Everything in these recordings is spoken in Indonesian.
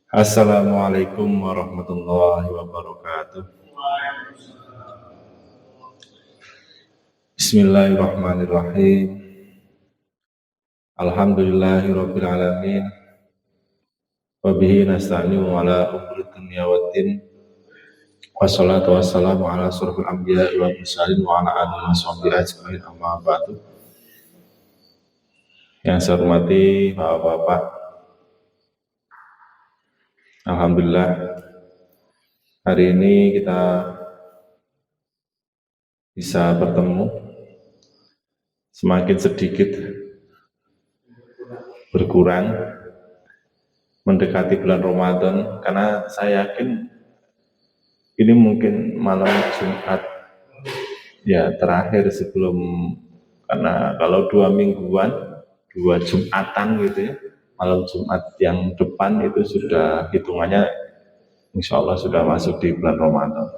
Assalamualaikum warahmatullahi wabarakatuh. Bismillahirrahmanirrahim. Alhamdulillahirabbil alamin. Wa bihi nasta'inu ala umuri dunya waddin. Wassalatu wassalamu ala asyrofil anbiya'i wal mursalin wa ala alihi washabbihi ajmain, amma ba'du. Yang saya hormati Bapak-bapak, alhamdulillah hari ini kita bisa bertemu, semakin sedikit berkurang mendekati bulan Ramadan, karena saya yakin ini mungkin malam Jumat ya terakhir sebelum, karena kalau 2 mingguan, 2 Jumatan gitu ya, malam Jumat yang depan itu sudah hitungannya insya Allah sudah masuk di bulan Ramadan.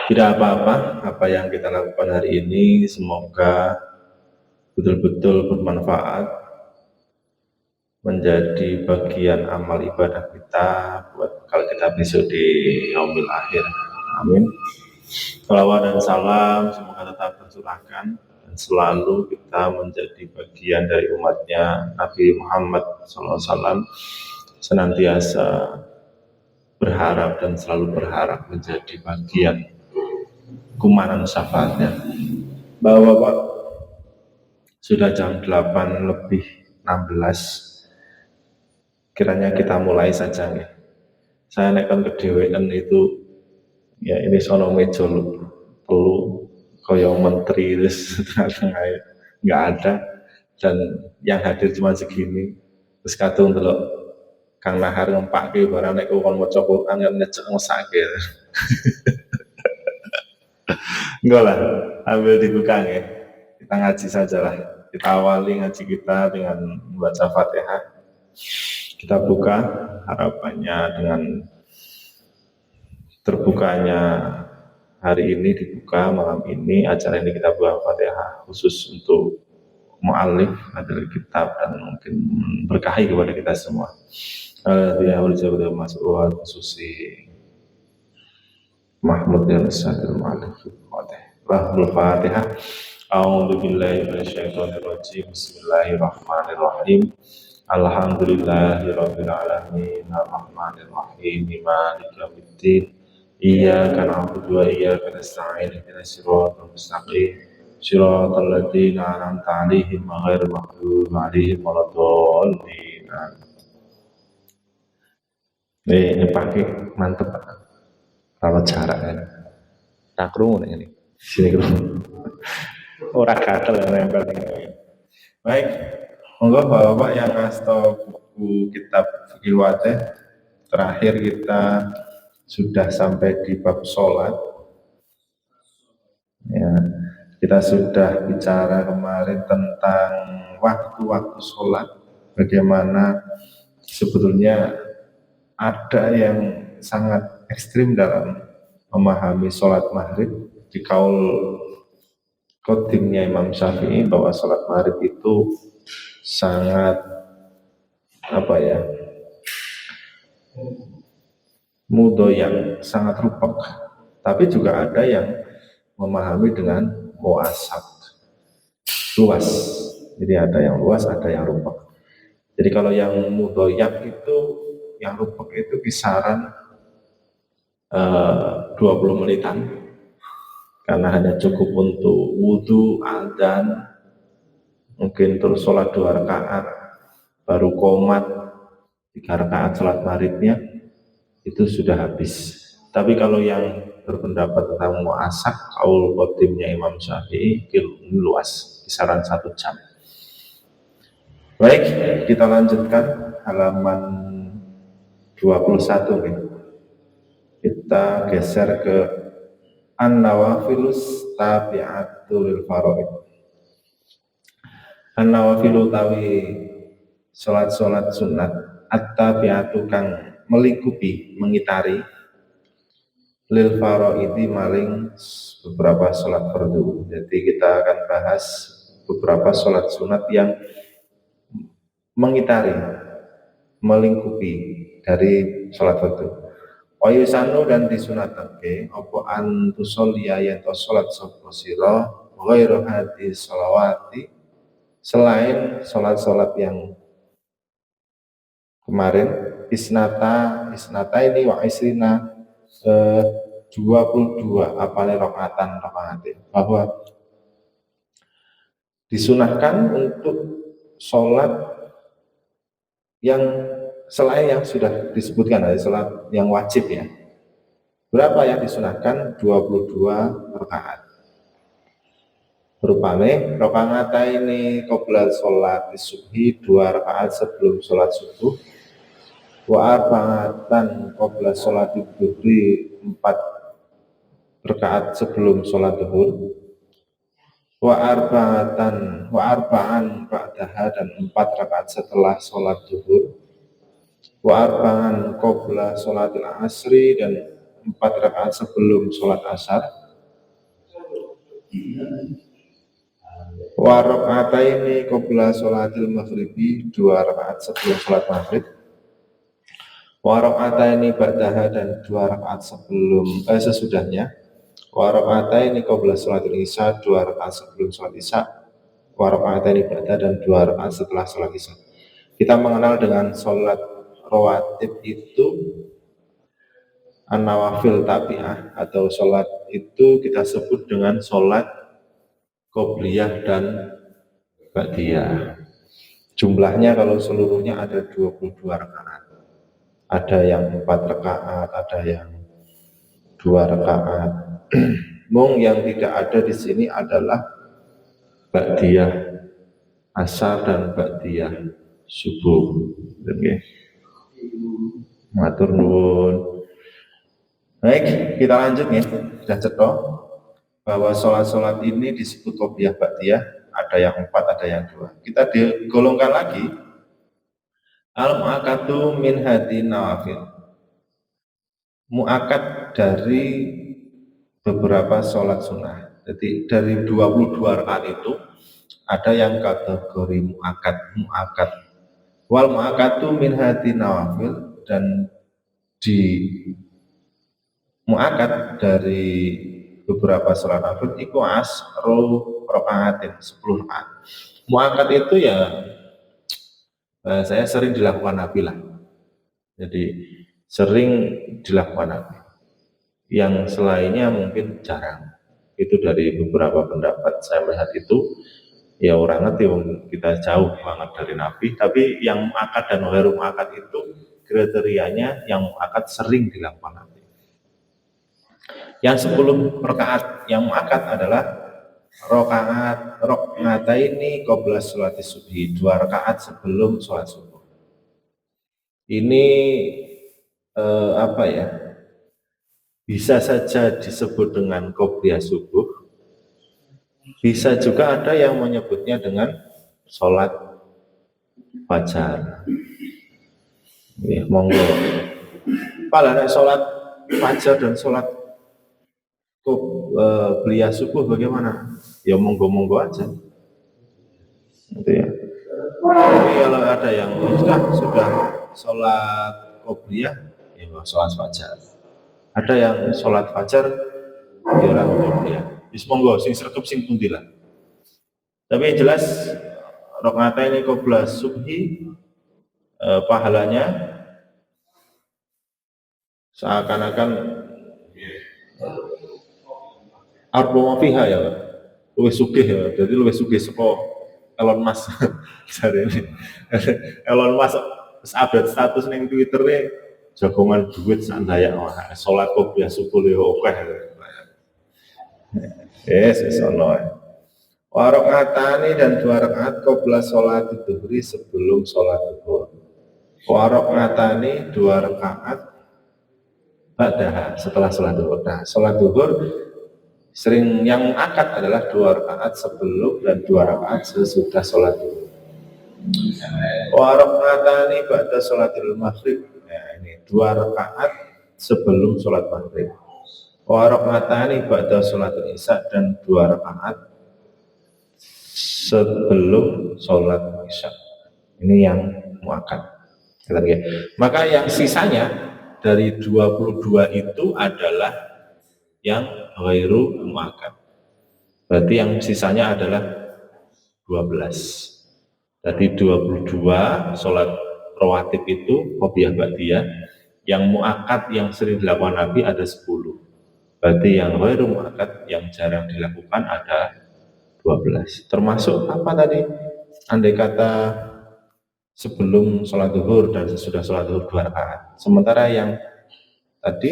Tidak apa-apa, apa yang kita lakukan hari ini semoga betul-betul bermanfaat, menjadi bagian amal ibadah kita buat kalau kita besok di yaumil akhir. Amin. Salawat dan salam semoga tetap tercurahkan dan selalu kita menjadi bagian dari umatnya Nabi Muhammad SAW, senantiasa berharap dan selalu berharap menjadi bagian kumanan syafaatnya. Bapak-bapak, sudah jam 8:16, kiranya kita mulai saja nih. Saya naikkan ke DWN itu ya, ini sono meja telu koyo menteri terus tengah-tengah nggak ada, dan yang hadir cuma segini. Terus kadung delok Kang Nahar ngempake barang nek kon maca Quran kan ngecek ngesake. Enggak lah, ambil dibuka ya. Kita ngaji saja lah. Kita awali ngaji kita dengan membaca Fatihah. Kita buka harapannya dengan terbukanya hari ini, dibuka malam ini acara ini kita buka Fatihah khusus untuk mu'alif dari kitab dan mungkin berkahi kepada kita semua. Alhamdulillah masuk khususi Mahmud dan Sadil Malik Fatihah. A'udzu billahi minasyaitonir rajim. Bismillahirrahmanirrahim. Alhamdulillahirabbil alamin, arrahmanir rahim, maliki yaumiddin. Iyyaka na'budu wa iyyaka nasta'in, ihdinas siratal mustaqim, siratal ladzina an'amta 'alaihim ghairil maghdubi 'alaihim waladdallin. Ini pakai mantep rawat jarak kan. Tak krungu ini. Sini krungu. Ora gatel nempel ini. Baik, monggo Bapak yang ngasih buku kitab Fikih Wadih. Terakhir kita sudah sampai di bab sholat. Ya, kita sudah bicara kemarin tentang waktu-waktu sholat. Bagaimana sebetulnya ada yang sangat ekstrim dalam memahami sholat maghrib. Di kaul kodimnya Imam Syafi'i bahwa sholat maghrib itu sangat mudoyak, sangat rupek. Tapi juga ada yang memahami dengan muasab, luas. Jadi ada yang luas, ada yang rupek. Jadi kalau yang mudoyak itu, yang rupek itu kisaran 20 menitan, karena hanya cukup untuk wudhu, adzan, mungkin terus sholat 2 rakaat, baru qomat 3 rakaat sholat maghribnya, itu sudah habis. Tapi kalau yang berpendapat tentang muasak, kaul qatimnya Imam Syafi'i, luas, kisaran 1 jam. Baik, kita lanjutkan halaman 21 nih. Kita geser ke An-Nawafilus Tabi'atul Faraid. An-Nawafilu tawi sholat-sholat sunat, at-tabi'atu kang melingkupi, mengitari, lil faraidi maring beberapa sholat fardu. Jadi kita akan bahas beberapa sholat sunat yang mengitari, melingkupi dari sholat fardu. Wa yusanu dan disunatake apa antusolya yen to sholat sapa sira ghairu hadi sholawati selain sholat-sholat yang kemarin isnata ini wa isrina 22 apane rakaatan bahwa disunahkan untuk sholat yang selain yang sudah disebutkan dari sholat yang wajib ya. Berapa yang disunahkan? 22 rakaat. Berupane rakaat ini qabla sholat subhi 2 rakaat sebelum sholat subuh, wa arba'atan qabla sholat dhuhri 4 rakaat sebelum sholat zuhur, wa arba'an ba'daha dan 4 rakaat setelah sholat zuhur, wa arba'an qabla sholatil asri dan 4 rakaat sebelum sholat asar, wa raka'ataini qabla sholatil maghribi 2 rakaat sebelum sholat maghrib, wa raka'ataini ba'daha dan 2 rakaat sebelum sesudahnya, wa raka'ataini qabla sholatil isya 2 rakaat sebelum sholat isya, wa raka'ataini ba'da dan 2 rakaat setelah sholat isya. Kita mengenal dengan sholat rawatib itu an-nawafil tabi'ah atau sholat itu kita sebut dengan sholat qobliyah dan ba'diyah. Jumlahnya kalau seluruhnya ada 22 rakaat. Ada yang 4 rakaat, ada yang 2 rakaat. Mung yang tidak ada di sini adalah ba'diyah asar dan ba'diyah subuh. Oke. Matur nuwun. Baik, kita lanjut ya. Sudah cetok bahwa sholat-sholat ini disebut qobliyah ba'diyah, ada yang 4, ada yang 2. Kita digolongkan lagi al-mu'akadu min hadi nawafil, mu'akad dari beberapa sholat sunnah. Jadi dari 22 rakaat itu ada yang kategori mu'akad. Wal mu'akadu min hadi nawafil, dan di mu'akad dari beberapa sholat nafil itu asru rakaatin 10 rakaat. Mu'akad itu ya saya sering dilakukan Nabi lah. Jadi sering dilakukan Nabi. Yang selainnya mungkin jarang. Itu dari beberapa pendapat saya melihat itu ya orang ngerti kita jauh banget dari Nabi. Tapi yang mu'akad dan ghairu mu'akad itu kriterianya yang mu'akad sering dilakukan Nabi. Yang 10 rakaat yang mu'akad adalah rakaat ini qabla sholat subhi, 2 rakaat sebelum sholat subuh. Ini apa ya? Bisa saja disebut dengan qobliyah subuh. Bisa juga ada yang menyebutnya dengan sholat fajar. Ya, monggo. Padahal sholat fajar dan sholat qobliyah subuh bagaimana? Ya monggo-monggo aja. Gitu ya. Tapi kalau ada yang sudah sholat qobliyah, ya sholat fajar. Ada yang sholat fajar, ya orang qobliyah. Wis monggo sing sregep sing pundi lah. Tapi yang jelas rakaat ini qabla subhi pahalanya seakan-akan arba fiha ya, luwih sugih ya. Jadi luwih sugih saka Elon Musk. Jare ini. Elon Musk update status ning Twitter jagongan duit sak dayak salat qobliyah subuh yo akeh. Wis ono. Wa rakaatani dan 2 rakaat qabla sholat dhuhri sebelum sholat zuhur. Wa rakaatani 2 rakaat ba'daha setelah sholat zuhur. Nah, sholat zuhur sering yang akad adalah 2 rakaat sebelum dan 2 rakaat sesudah sholat zuhur. Wa rakaatani ba'da sholatil maghrib. Nah, ini 2 rakaat sebelum sholat maghrib. Wa rakaatani ba'da sholatil isya dan 2 rakaat sebelum sholat isya. Ini yang mu'akad. Maka yang sisanya dari 22 itu adalah yang ghairu muakkad. Berarti yang sisanya adalah 12. Jadi 22 sholat rawatib itu qobliyah ba'diyah, yang muakkad yang sering dilakukan Nabi ada 10. Berarti yang ghairu muakkad yang jarang dilakukan ada 12. Termasuk apa tadi? Andai kata sebelum sholat zuhur dan sesudah sholat zuhur 2 rakaat. Sementara yang tadi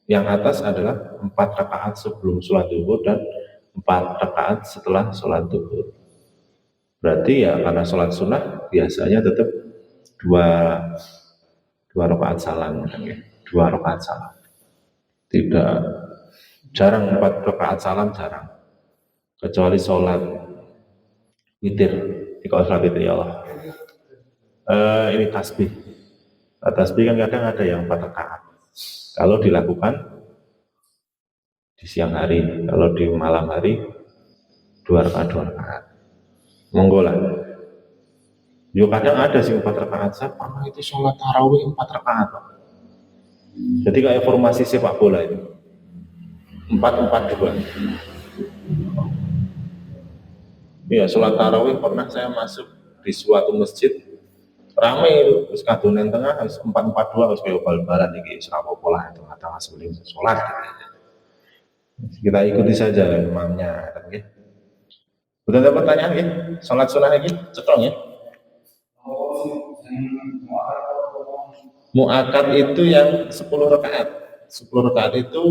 yang atas adalah 4 rakaat sebelum sholat zuhur dan 4 rakaat setelah sholat zuhur. Berarti ya karena sholat sunnah biasanya tetap dua rakaat salam, kan ya? 2 rakaat salam. Tidak, jarang 4 rakaat salam, jarang. Kecuali sholat witir. Kalau sholat witir ya Allah. Ini tasbih. Tasbih kan kadang ada yang 4 rakaat. Kalau dilakukan di siang hari, kalau di malam hari 2 rakaat. Monggo lah. Yo kadang ada sih 4 rakaat. Saya pernah itu sholat tarawih 4 rakaat. Jadi kayak formasi sepak bola itu 4-4-2. Iya, sholat tarawih pernah saya masuk di suatu masjid ramai itu, terus kadonan tengah harus 4-4-2 harus kayak bal-balan iki serapa pola itu kata Mas Beling sholat. Kita ikuti saja imamnya, kan ya. Betul ada pertanyaan ya? Sholat sunnah lagi ceklong ya? Mu'akad itu yang 10 rakaat. 10 rakaat itu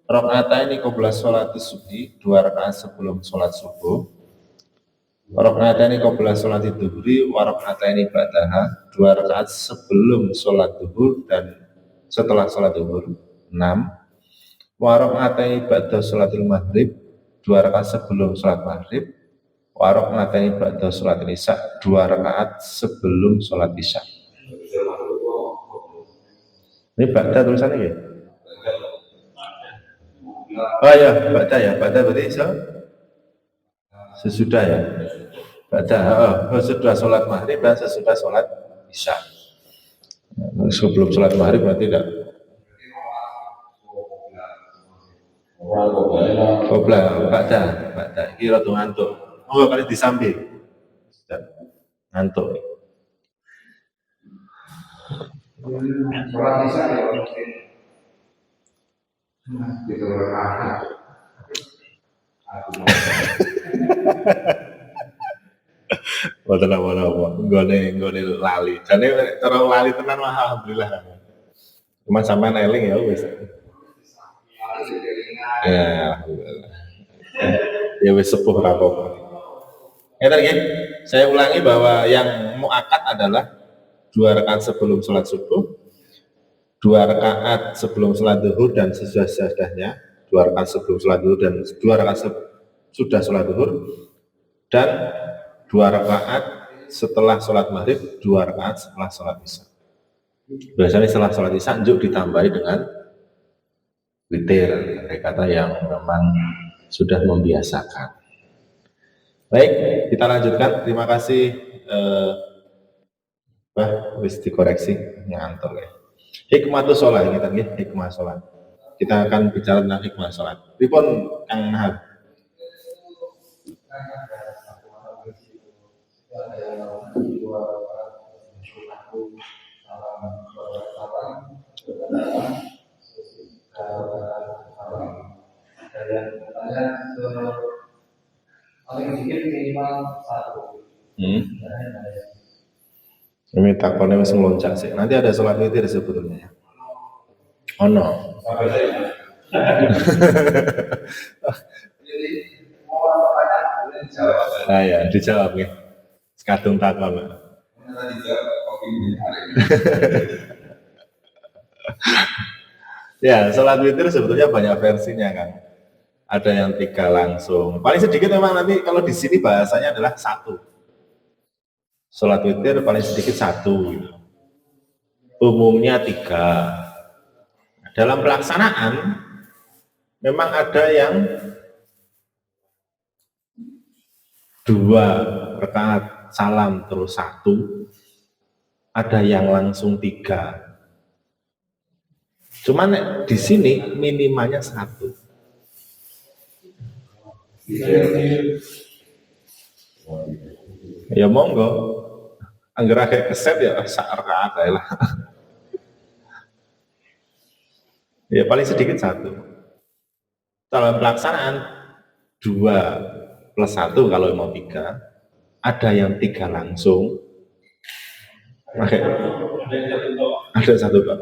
rakaat ini qabla sholat subuh, 2 rakaat sebelum sholat subuh. Rakaat ini qabla sholat duhuri, wa rakaat ini ba'daha, 2 rakaat sebelum sholat duhur dan setelah sholat duhur. 6. Wa rakaat ini ba'da sholatil maghrib, 2 rakaat sebelum sholat maghrib. Wa rakaat ini ba'da sholat isya, 2 rakaat sebelum sholat isya. Ini ba'da tulisannya ya? Oh ya, ba'da ya. Ba'da berarti sesudah ya. Ba'da, sesudah sholat maghrib dan sesudah sholat isya. Sebelum sholat maghrib berarti tidak. Qobla, ba'da. Kira tuh ngantuk. Oh, kali disambi. Ngantuk. Sholat isya ya. Gitu Boten apa-apa, nggone lali. Jane cara lali tenan mah alhamdulillah. Cuma sampean eling ya wis. Ya, alhamdulillah. Ya wis sepuh ra apa-apa. Ngeten nggih. Saya ulangi bahwa yang muakkad adalah 2 rakaat sebelum sholat subuh, 2 rakaat sebelum sholat zuhur dan sesudahnya, 2 rakaat sebelum sholat zuhur dan 2 rakaat sudah sholat zuhur, dan 2 rakaat setelah sholat maghrib, 2 rakaat setelah sholat isya. Biasanya setelah sholat isya juk ditambahi dengan witir, kata yang memang sudah membiasakan. Baik, kita lanjutkan. Terima kasih. Wis dikoreksi ngantor ya. Hikmah sholat kita nih, hikmah sholat. Kita akan bicara tentang hikmah sholat. Pripun Kang Nahar? Paling sedikit minimal 1. Ini takonnya masih melonjak sih. Nanti ada sholat witir sebetulnya. Oh no. Nah ya, dijawab nih. Kadung takon. Ya, sholat witir sebetulnya banyak versinya kan. Ada yang 3 langsung. Paling sedikit memang nanti kalau di sini bahasanya adalah 1. Sholat witir paling sedikit 1. Gitu. Umumnya 3. Dalam pelaksanaan memang ada yang 2 rakaat salam terus 1. ada yang langsung 3. Cuman di sini minimalnya 1. Ya monggo, angger agak keset ya sak rakaat lah. Ya paling sedikit 1. Dalam pelaksanaan 2+1 kalau mau 3, ada yang 3 langsung, ada 1 Pak.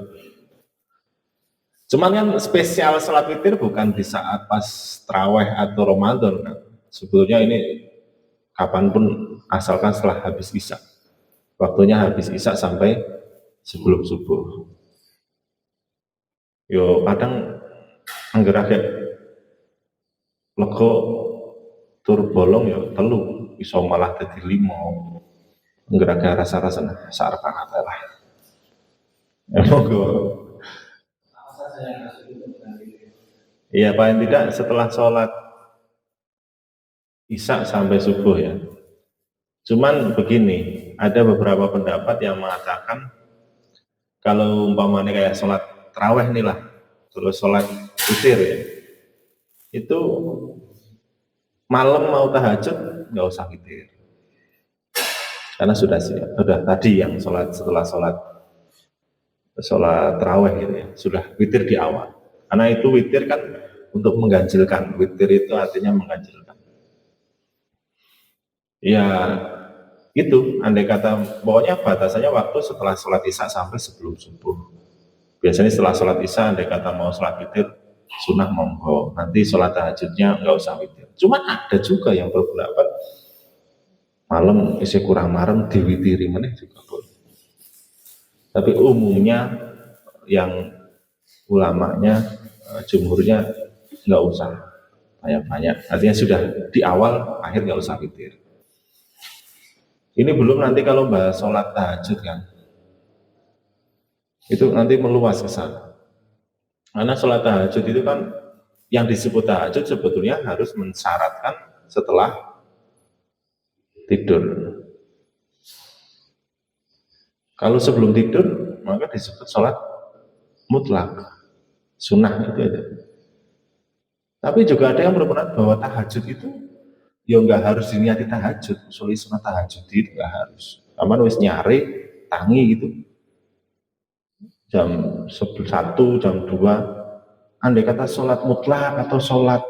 Cuman kan spesial sholat witir bukan di saat pas traweh atau Ramadan kan. Sebetulnya ini kapanpun asalkan setelah habis isya. Waktunya habis isya sampai sebelum subuh. Yo kadang angger agak lego tur bolong ya telu iso malah dadi 5. Angger agak rasa-rasana sak rakaat lah. Ya monggo. Iya paling tidak setelah sholat isya sampai subuh ya. Cuman begini, ada beberapa pendapat yang mengatakan kalau umpamanya kayak sholat terawih nih lah, terus sholat witir ya, itu malam mau tahajud nggak usah witir, karena sudah tadi yang setelah sholat terawih gitu ya, sudah witir di awal. Karena itu witir kan untuk mengganjilkan, witir itu artinya mengganjilkan. Ya itu, andai kata, pokoknya batasannya waktu setelah sholat isya sampai sebelum subuh. Biasanya setelah sholat isya, andai kata mau sholat witir, sunnah monggo. Nanti sholat tahajudnya nggak usah witir. Cuma ada juga yang berpendapat malam isi kurang marem diwitiri meneh juga boleh. Tapi umumnya yang ulamanya, jumhurnya nggak usah banyak-banyak. Artinya sudah di awal, akhir nggak usah witir. Ini belum nanti kalau bahas sholat tahajud kan, itu nanti meluas ke sana. Karena sholat tahajud itu kan yang disebut tahajud sebetulnya harus mensyaratkan setelah tidur. Kalau sebelum tidur maka disebut sholat mutlak, sunnah itu ada. Tapi juga ada yang berpendapat bahwa tahajud itu ya nggak harus diniati tahajud, soalnya sunat tahajud itu nggak harus. Aman wis nyari tangi gitu jam 1, jam 2, andai kata sholat mutlak atau sholat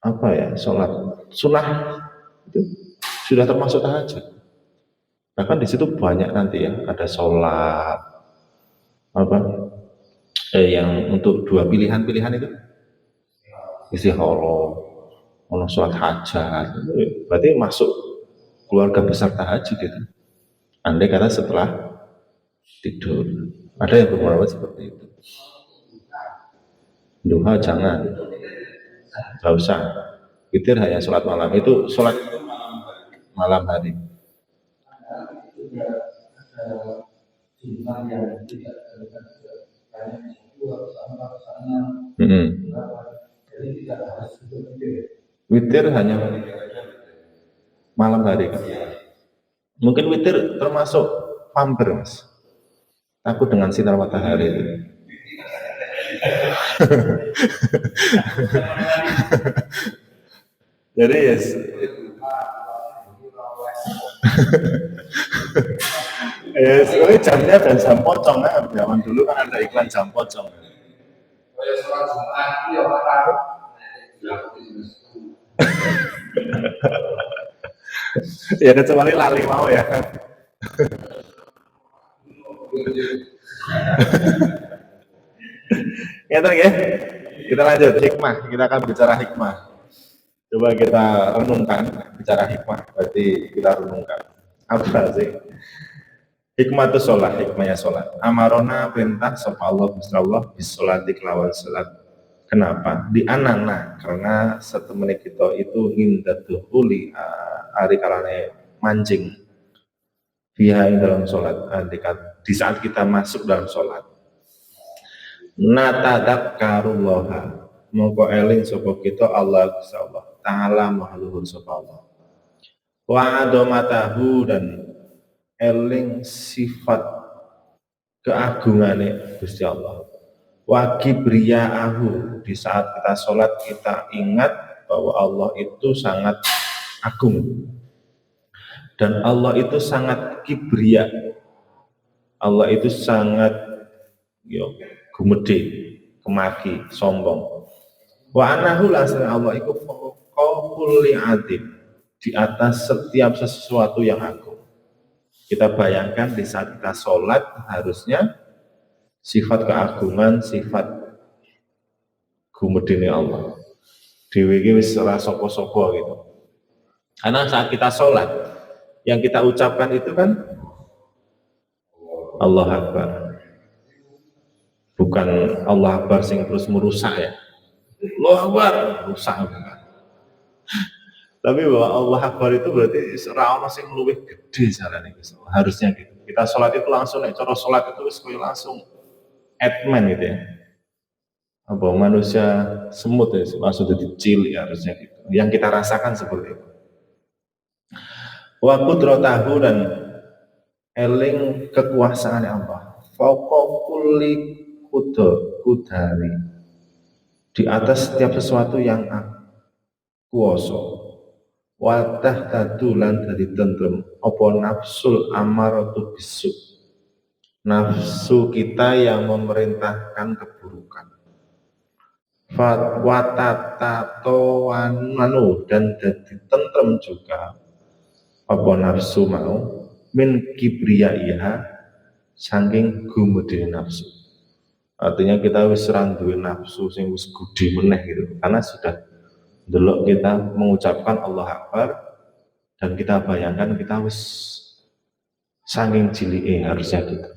apa ya, sholat sunnah itu sudah termasuk tahajud. Bahkan di situ banyak nanti ya, ada sholat apa yang untuk 2 pilihan itu istikharah, ono sholat hajat, berarti masuk keluarga besar tahajud itu. Andai kata setelah tidur, ada yang berpendapat seperti itu. Duha jangan, nggak usah. Witir hanya sholat malam, itu sholat malam hari. Witir hanya malam hari kan. Mungkin witir termasuk pamper mas, takut dengan sinar matahari itu. Jadi yes. Sebenarnya jamnya dan jam pocong kan, zaman dulu kan ada iklan jam pocong. Ya kecuali lali mau ya. Ya kita lanjut hikmah, kita akan bicara hikmah. Coba kita renungkan, bicara hikmah, berarti kita renungkan. Apa sih? Hikmah itu sholat, hikmahnya sholat. Amarona perintah sapa Allah Gusti Allah bisolati kelawan sholat. Kenapa? Di anana, karena setemene kita itu hindatuhuli ari kalane mancing fiha dalam sholat. Di saat kita masuk dalam sholat. Natadakkarullaha, mongko eling sapa kita Allah Gusti Allah Ta'ala mahaluhur sapa Allah. Wa adomatahu, dan eling sifat keagungane Gusti Allah. Wa kibriya'ahu, di saat kita sholat kita ingat bahwa Allah itu sangat agung dan Allah itu sangat kibriya. Allah itu sangat gumede, kemaki, sombong. Wa anahu lasna Allah itu fawqa adim, di atas setiap sesuatu yang agung. Kita bayangkan di saat kita sholat harusnya sifat keagungan, sifat gumedene Allah. Dewe iki wis ora sapa-sapa gitu. Karena saat kita sholat yang kita ucapkan itu kan Allah Akbar. Bukan Allah Akbar sing terus merusak ya. Allah Akbar rusak bukan. Tapi bahwa Allah Akbar itu berarti ora ono sing luwih gede carane harusnya gitu. Kita sholat itu langsung cara sholat itu wis koyo langsung adman gitu ya. Apa manusia semut ya langsung jadi cilik harusnya gitu. Yang kita rasakan seperti itu. Wa qudratahu, dan eling kekuasaan Allah. Fauqa kulli kudari, di atas setiap sesuatu yang kuasa. Wa tahtadulan dari tentrem apa nafsul amaratu bisu, nafsu kita yang memerintahkan keburukan. Watatawananu, dan jadi tentrem juga apa nafsu mau min kibriyaiha, saking gumedhe nafsu. Artinya kita wis ora duwe nafsu sing wis gede meneh gitu, karena sudah delok kita mengucapkan Allah Akbar dan kita bayangkan kita wis saking cilike harusnya gitu.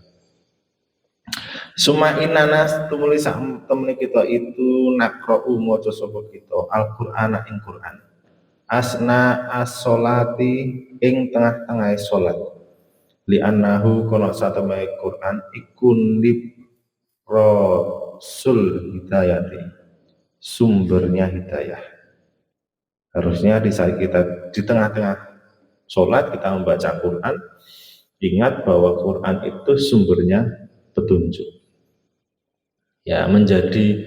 Suma inanas tumuli sak temene kita itu nakra'u maca sapa kita Al-Qur'an ing Qur'an. Asna as-sholati ing tengah-tengah salat. Li annahu kana satemene Qur'an iku rasul hidayati, sumbernya hidayah. Harusnya di saat kita di tengah-tengah salat kita membaca Qur'an, ingat bahwa Qur'an itu sumbernya petunjuk. Ya, menjadi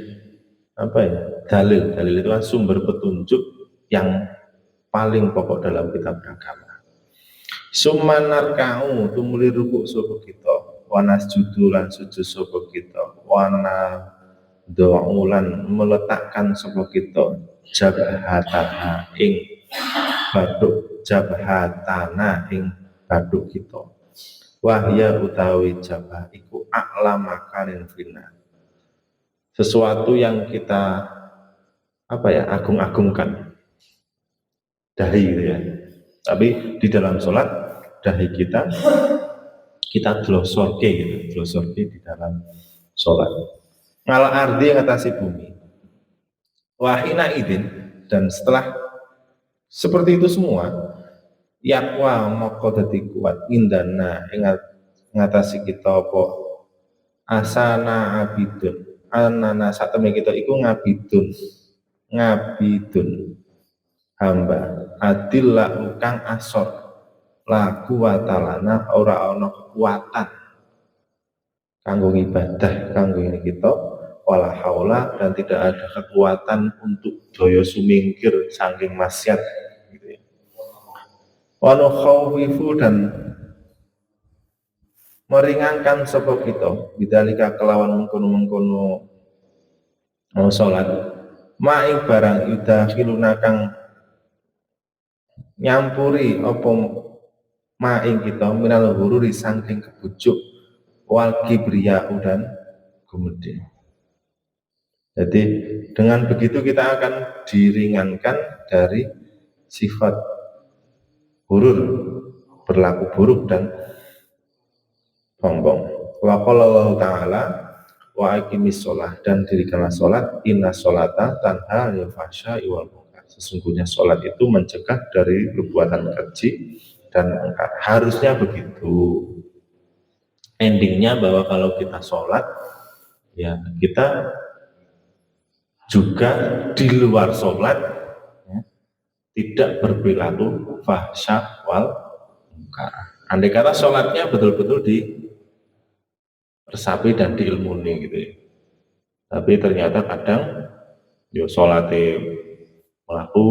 apa ya, dalil itu kan sumber petunjuk yang paling pokok dalam kitab agama. Sumanarkau tumuli rukuk sapa kita, wanas judulan sujud sapa kita, wana do'ulan meletakkan sapa kita jabhatana ing baduk jabhatana ing baduk kita. Wahya utawi jabah iku a'lamakan finna, sesuatu yang kita agung-agungkan, dahi gitu ya. Tapi di dalam sholat dahi kita glosorke gitu, glosorke di dalam sholat. Ngala ardi yang atasi bumi. Wahina idin, dan setelah seperti itu semua, yakwa moko dadi kuat indana ingat ngatasi kita apa asana abidun, anana sateme kita iku ngabidun hamba adillah kang asor lagu watalana ora ana kekuatan kanggo ibadah kanggo ini kita wala haula, dan tidak ada kekuatan untuk daya sumingkir saking maksiat gitu ya. Wa nukhawifu, dan meringankan sapa kita bidzalika kelawan mengkono-mengkono mau salat maing barang yudakhiluna kang nyampuri apa maing kita minal hururi saking kebujuk wal kibriya dan gumedhe. Jadi dengan begitu kita akan diringankan dari sifat hurur, berlaku buruk dan sombong. Wa qala Allah Ta'ala wa aqimis shalah, dan dirikanlah salat, inna sholata tanha 'anil fahsya'i wal munkar. Sesungguhnya salat itu mencegah dari perbuatan keji dan mungkar. Harusnya begitu. Endingnya bahwa kalau kita salat ya kita juga di luar salat ya, tidak berperilaku fahsya wal munkar. Andai kata sholatnya betul-betul diresapi dan diilmuni gitu ya. Tapi ternyata kadang yo sholatnya melaku,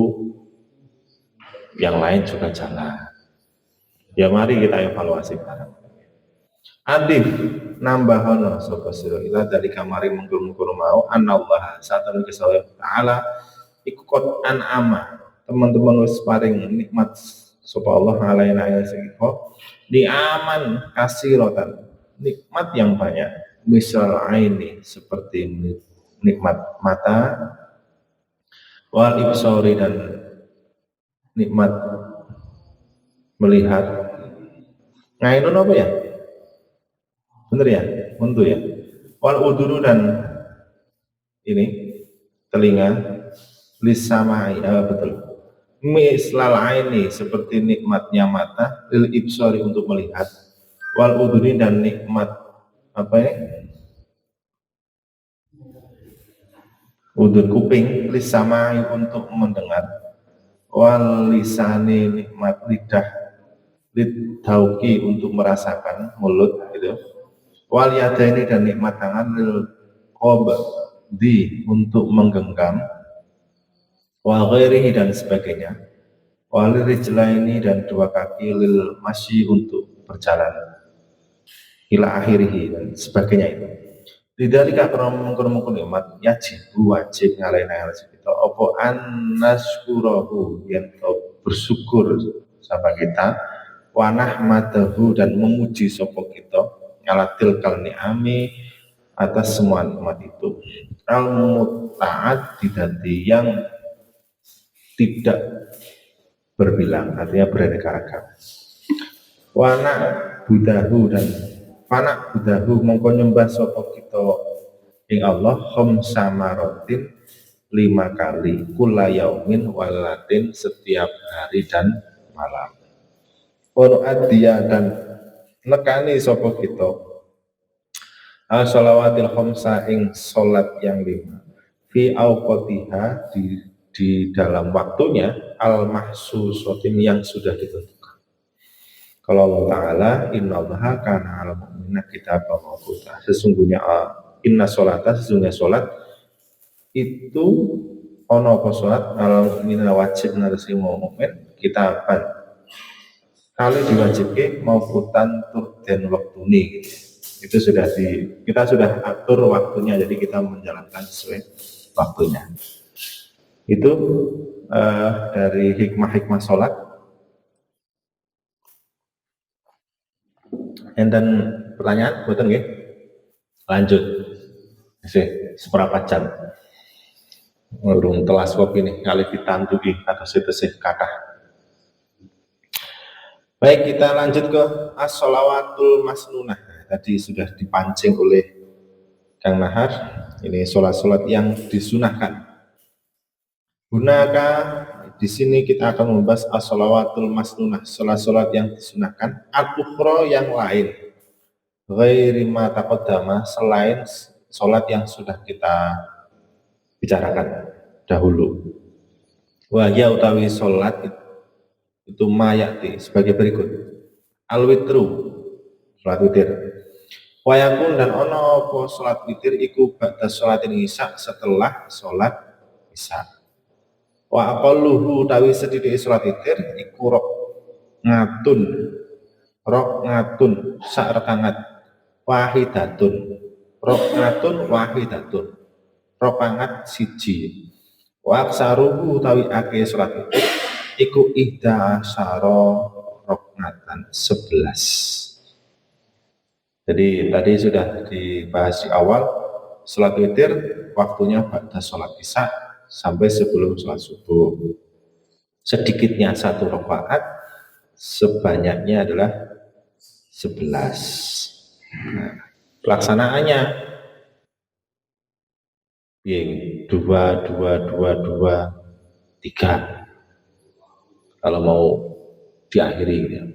yang lain juga jalan. Ya mari kita evaluasi bareng. Adif nambahono sapa sira ila dari kamari mengkur-mengkur mau anallah satun kesawah taala iku qad an'ama teman-teman wis paring nikmat sapa Allah alaina ing sira di aman kasiratan nikmat yang banyak misal ini seperti nikmat mata wal ibsori dan nikmat melihat ngainun apa ya bener ya untuk ya wal uduru dan ini telinga lisamai betul mislal aini seperti nikmatnya mata lil ibsori untuk melihat wal uduni dan nikmat apa ya udun kuping lisamai untuk mendengar wal lisani nikmat lidah lidauki untuk merasakan mulut gitu wal yadaini dan nikmat tangan lil qabdi untuk menggenggam wa ghairihi dan sebagainya wal rijlaini dan dua kaki lil masyi untuk berjalan ila akhirihi dan sebagainya itu lidzalika mengkur-mengkur nikmat wajib ngalaina kita apa annaskurahu yang bersyukur sama kita wa nahmadahu dan memuji sapa kita ngalatil kal ni'ami atas semua nikmat itu al muta'ad didanti yang tidak berbilang artinya beraneka ragam wana budahu dan panak budahu mongko nyembah sapa kita ing Allah khamsamarotin 5 kali kula yaumin walatin setiap hari dan malam ono adiyah dan nekani sapa kita sholawatil khamsa ing salat yang 5 fi auqatiha di dalam waktunya al mahsusatin yang sudah ditentukan. Kalau Allah Ta'ala innallaha kana 'alal mu'minina kitaban mawquta. Sesungguhnya sesungguhnya salat itu ono apa salat alal mu'minina wajib narasi mukmin kitaban kali diwajibke mawqutan tur den wektune gitu. Itu kita sudah atur waktunya jadi kita menjalankan sesuai waktunya. Itu dari hikmah-hikmah sholat. Enten pertanyaan, betul nggih? Lanjut. Seberapa jam? Ngurung telas kopi nih, kali ditandui atau setesih kata. Baik, kita lanjut ke as-sholawatul masnunah. Tadi sudah dipancing oleh Kang Nahar. Ini sholat-sholat yang disunahkan. Gunaka di sini kita akan membahas as-sholawatul masnunah, sholat-sholat yang disunahkan, al-ukhra yang lain, ghairi ma taqaddama selain sholat yang sudah kita bicarakan dahulu. Wahya utawi sholat itu mayati sebagai berikut. Al-witru, sholat witir. Wayakun dan ono apa sholat witir iku ba'da sholatin isya setelah sholat isya. Wa aqalluhu tawi sedhithik salat witir iku rok ngatun sak rekangat wahidatun rokangat siji wa aksaruhu tawi ake salat witir iku ihda asyara rokatan 11. Jadi tadi sudah dibahas di awal salat witir waktunya ba'da salat isya sampai sebelum sholat subuh. Sedikitnya 1 rakaat, sebanyaknya adalah 11. Nah, pelaksanaannya yang 2, 2, 2, 2, 3. Kalau mau diakhiri ya.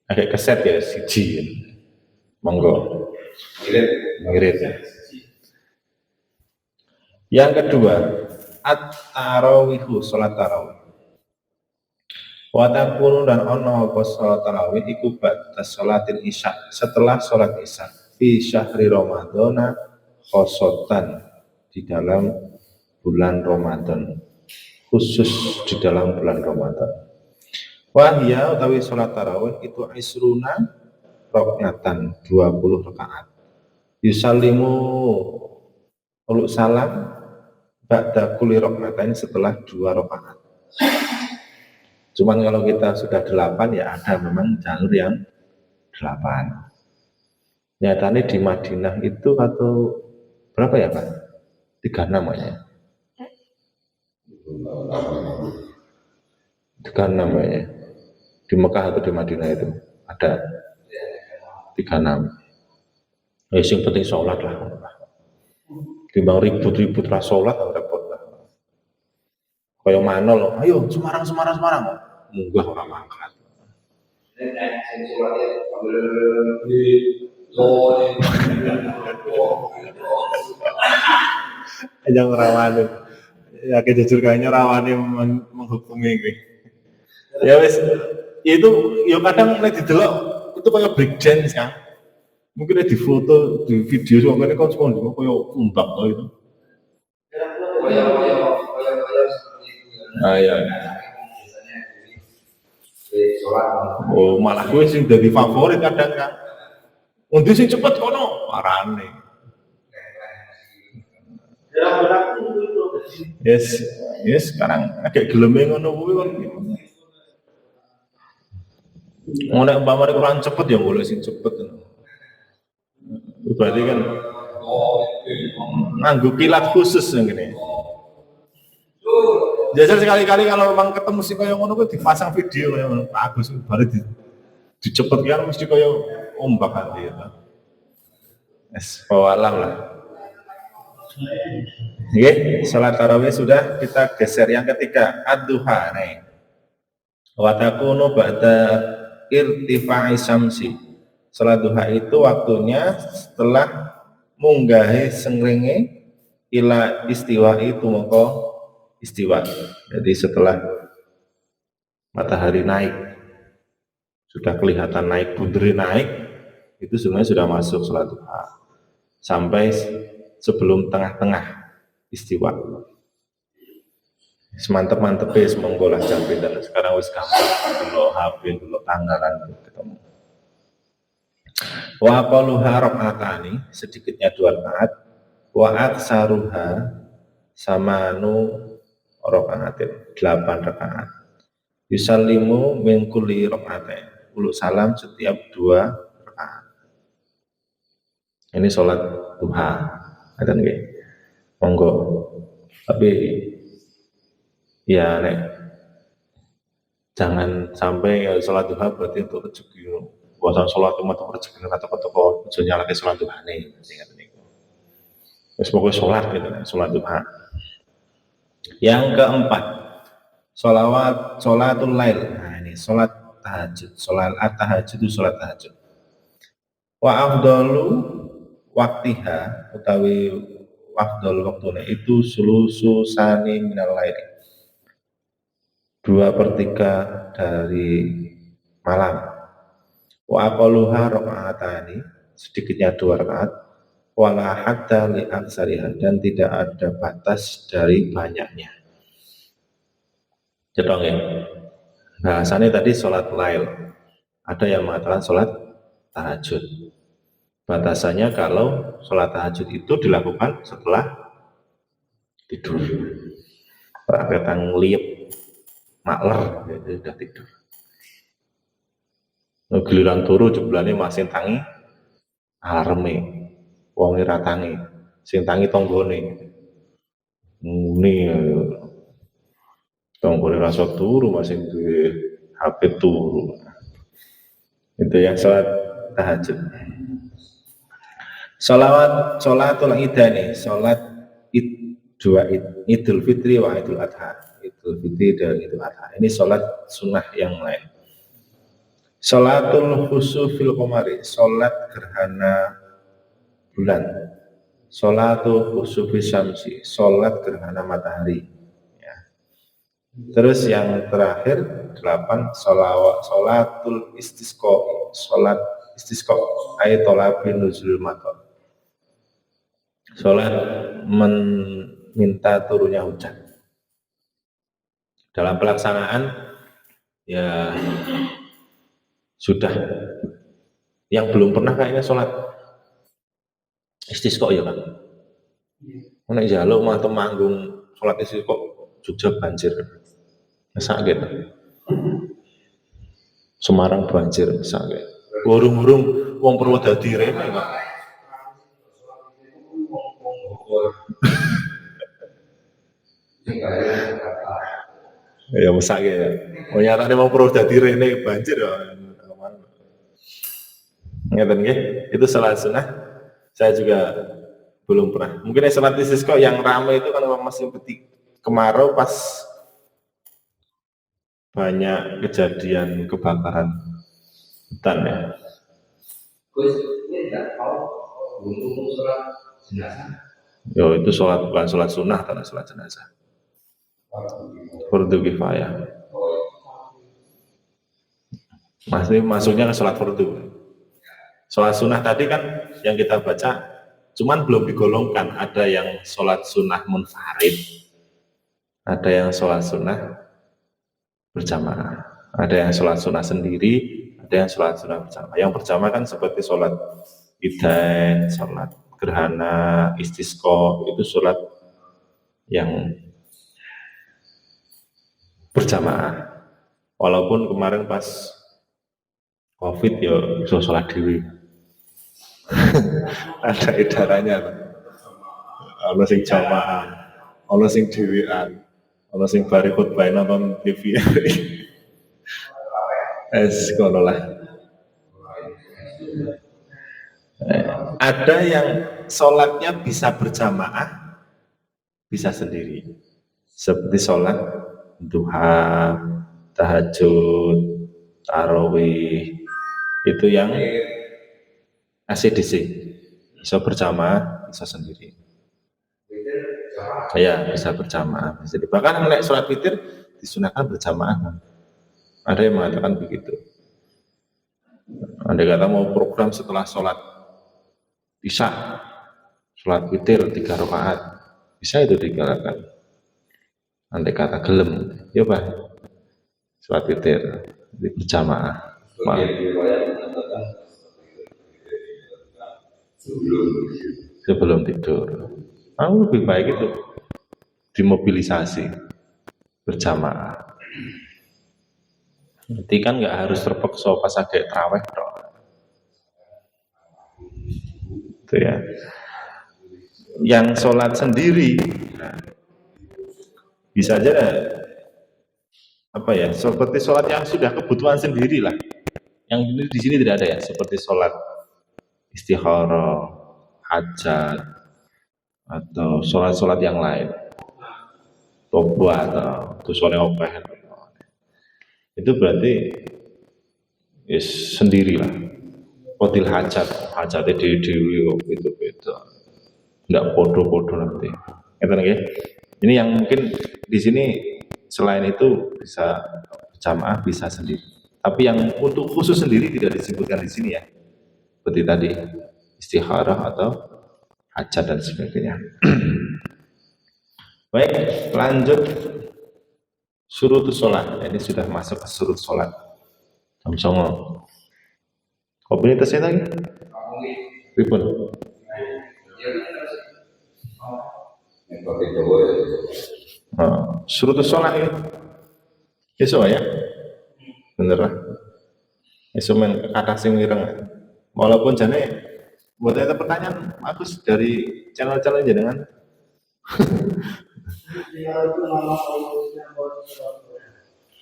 Agak keset ya siji. Monggo. Ngirit ya. Yang kedua, at-tarawihu, sholat tarawih. Wa takunu dan ono apa salat tarawih iku ba'da salatil isya, setelah salat isya fi syahri Ramadhana khosotan, di dalam bulan Ramadan, khusus di dalam bulan Ramadan. Wahya utawi salat tarawih itu isruna rakaatan, 20 rakaat. Yusallimu uluk salam ba'da kulli rakaatain, setelah 2 rakaat. Cuman kalau kita sudah 8 ya ada memang jalur yang 8. Nyatanya di Madinah itu atau berapa ya Pak? 36 ya? 36 ya? Di Mekah atau di Madinah itu ada 36. Ya yang penting sholat lah. Timbang ribut-ribut lah sholat repot lah. Kayak mana loh, ayo Semarang. Munggah orang mangkat. Yang rawani, ya jujur kayaknya rawani menghukumi gue. Ya wes, itu ya kadang lagi didelok itu kayak break dance kan. Mungkin di foto, di video soalnya kan semua juga kayak umbak itu. Ah ya. Oh malah gue sih jadi favorit kadang kan. Untuk sing cepet kono parane. Yes, sekarang agak geleme ngono kuwi kon. Ngono umpamane kurang cepet ya boleh sing cepet. Berarti kan nganggo kilat khusus yang gini. Jajal sekali-kali kalau memang ketemu si kaya ngono kuwi dipasang video kaya ngono. Bagus baru dicepet kan mesti kaya ombak nanti ya. Yes, alam lah. Oke, salat tarawih sudah, kita geser yang ketiga, ad-duha nih. Wa takunu ba'da irtifa'i syamsi. Salat duha itu waktunya setelah munggahe sengrenge ila istiwa itu mongko istiwa. Jadi setelah matahari naik, sudah kelihatan naik, bunderi naik, itu sebenarnya sudah masuk salat duha. Sampai sebelum tengah-tengah istiwa. Semantep-mantep ya semonggolah jambe dan sekarang wis gampang dulu HP dulu tanggalan ketemu. Wa aqalluha raka'atani, sedikitnya 2 rakaat, wa aksaruha samanu raka'atin, 8 rakaat. Yusallimu min kulli raka'atain, uluk salam setiap 2 rakaat. Ini sholat duha, ada nggih? Monggo. Tapi ya nek jangan sampai ya, sholat duha berarti untuk rezeki. Bukan sholat cuma untuk rezeki atau toko tujuannya lagi sholat duha nih. Terus pokoknya sholat gitu kan, sholat duha. Yang keempat, sholatul lail. Nah ini sholat tahajud. Sholat tahajud itu sholat tahajud. Wa afdalu waktiha utawi afdal waktune itu sulusu sani minal laili, 2/3 dari malam. Wa aqalluha raka'atani, sedikitnya 2 rakaat. Wala hatta li aksariha, dan tidak ada batas dari banyaknya. Cetong ya. Bahasannya tadi sholat lail. Ada yang mengatakan sholat tahajud. Batasannya kalau sholat tahajud itu dilakukan setelah tidur. Rakatan liep makler itu sudah tidur. Giliran turu jebulane masih tangi areme, wonge ra tangi, sing tangi tanggane. Muni tanggane rasa turu masih duwe HP turu. Itu yang sholat tahajud. Sholatul idani, sholat Idul Fitri wa Idul Adha. Idul Fitri dan Idul Adha. Ini sholat sunnah yang lain. Sholatul khusufil qamari, sholat gerhana bulan. Sholatul khusufil syamsi, sholat gerhana matahari. Ya. Terus yang terakhir 8 sholatul istisqa, sholat istisqa ay tolabi nuzul matar, sholat meminta turunnya hujan. Dalam pelaksanaan ya sudah, yang belum pernah kayaknya sholat istisqa ya kan, nek njaluk mah manggung sholat istisqa Jogja banjir, sakit. Semarang banjir sakit. Burung-burung wong Purwodadi rene kok. Ya mesake ya. Oh nyatane wong Purwodadi rene banjir ya. Ngeten nggih, itu salat sunah. Saya juga belum pernah. Mungkin salat istisqa yang ramai itu kan masih kemarau pas banyak kejadian kebakaran hutan ya. Yo itu sholat bukan sholat sunnah karena sholat jenazah. Fardu kifayah. Masuknya ke sholat fardu. Sholat sunnah tadi kan yang kita baca, cuman belum digolongkan. Ada yang sholat sunnah munfarid, ada yang sholat sunnah berjamaah, ada yang sholat sunnah sendiri, ada yang sholat sunnah berjamaah. Yang berjamaah kan seperti sholat idain, sholat gerhana, istisqa, itu sholat yang berjamaah. Walaupun kemarin pas COVID ya bisa sholat dewi. Ada edarannya, ana sing jamaah, ana sing dhewean, ana sing bari khotbah nonton TV. Kono lah. Ada yang sholatnya bisa berjamaah, bisa sendiri. Seperti sholat duha, tahajud, tarawih, itu yang ACDC, bisa berjamaah, bisa sendiri. Ya, bisa berjamaah. Bisa. Bahkan naik sholat witir disunahkan berjamaah. Ada yang mengatakan begitu. Andai kata mau program setelah sholat isya, sholat witir 3 rakaat, bisa itu digalakkan. Andai kata gelem, ya Pak, sholat witir berjamaah. Sebelum tidur. Lebih baik itu dimobilisasi berjamaah. Nanti kan nggak harus terpaksa pas agak terawih dong. Itu ya. Yang sholat sendiri, bisa aja apa ya? Seperti sholat yang sudah kebutuhan sendiri lah. Yang di sini tidak ada ya, seperti sholat istikharah, hajat, atau sholat-sholat yang lain, toba atau sholat opeh, itu berarti sendirilah. Kodil hajatnya dewi itu beda, tidak podo-podo nanti. Ini yang mungkin di sini selain itu bisa jamaah, bisa sendiri. Tapi yang untuk khusus sendiri tidak disebutkan di sini ya. Seperti tadi istikharah atau hajat dan sebagainya. Baik, lanjut surutus sholat. Ini sudah masuk ke surut sholat. Jam 09.00. Kopi ini tesnya lagi? Ribun. Surutus sholat ya. Esok ya. Bener lah. Esok main kata sing wireng. Walaupun jane buat ada pertanyaan bagus dari channel-channel jenengan.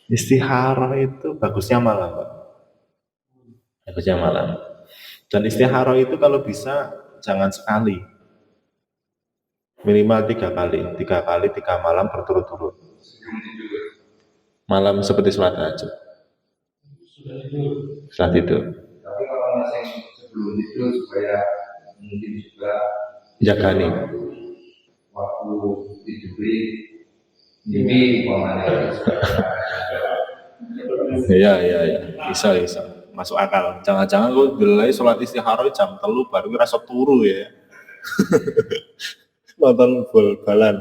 Istikharah itu bagusnya malam, Pak. Bagusnya malam. Dan istikharah itu kalau bisa jangan sekali. Minimal 3 kali, 3 malam berturut-turut. Malam seperti sholat tahajud. Setelah tidur. Tapi kalau masih sebelum itu supaya mungkin juga jaga nih waktu diberi ini umpamanya Iya, iya, iya. Bisa, bisa. Masuk akal. Jangan-jangan lu delay sholat istikharah jam 3 baru rasa turu ya. Nonton bal-balan.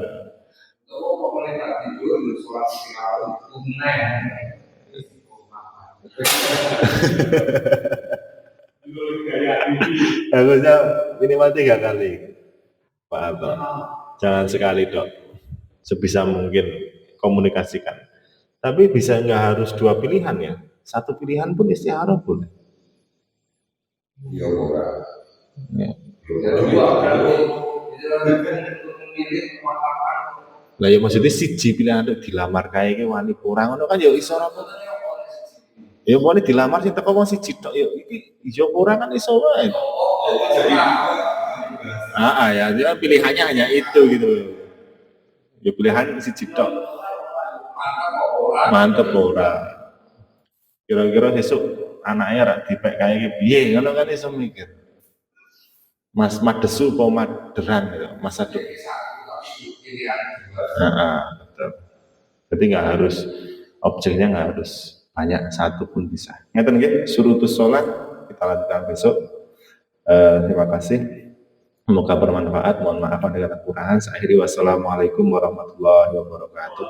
Kalau pemerintah tidur di sholat istirahat tunai. Harusnya minimal 3 kali, Pak Abang. Jangan sekali dok. Sebisa mungkin komunikasikan. Tapi bisa nggak harus 2 pilihan ya. Satu pilihan pun istikharah boleh. Ya bukan. Ya. Lah ya maksudnya siji pilihan untuk dilamar kayak wani kurang ngono kan ya iso ora apa. Ya pokoknya dilamar sing teko wong siji tok ya iki iso kurang kan iso wae. Ya dia pilihannya hanya itu gitu. Ya pilihan siji tok. Mantep ora. Kira-kira besok anaknya rak dipek kayak piye ngono kan iso mikir. Mas Madesu apa Maderan gitu, Mas Aduk. Betul. Jadi nggak harus objeknya nggak harus banyak, satu pun bisa. Ngeten nggih, surutus sholat kita lanjutkan besok. Terima kasih. Semoga bermanfaat. Mohon maaf ada kekurangan. Saya akhiri wassalamualaikum warahmatullahi wabarakatuh.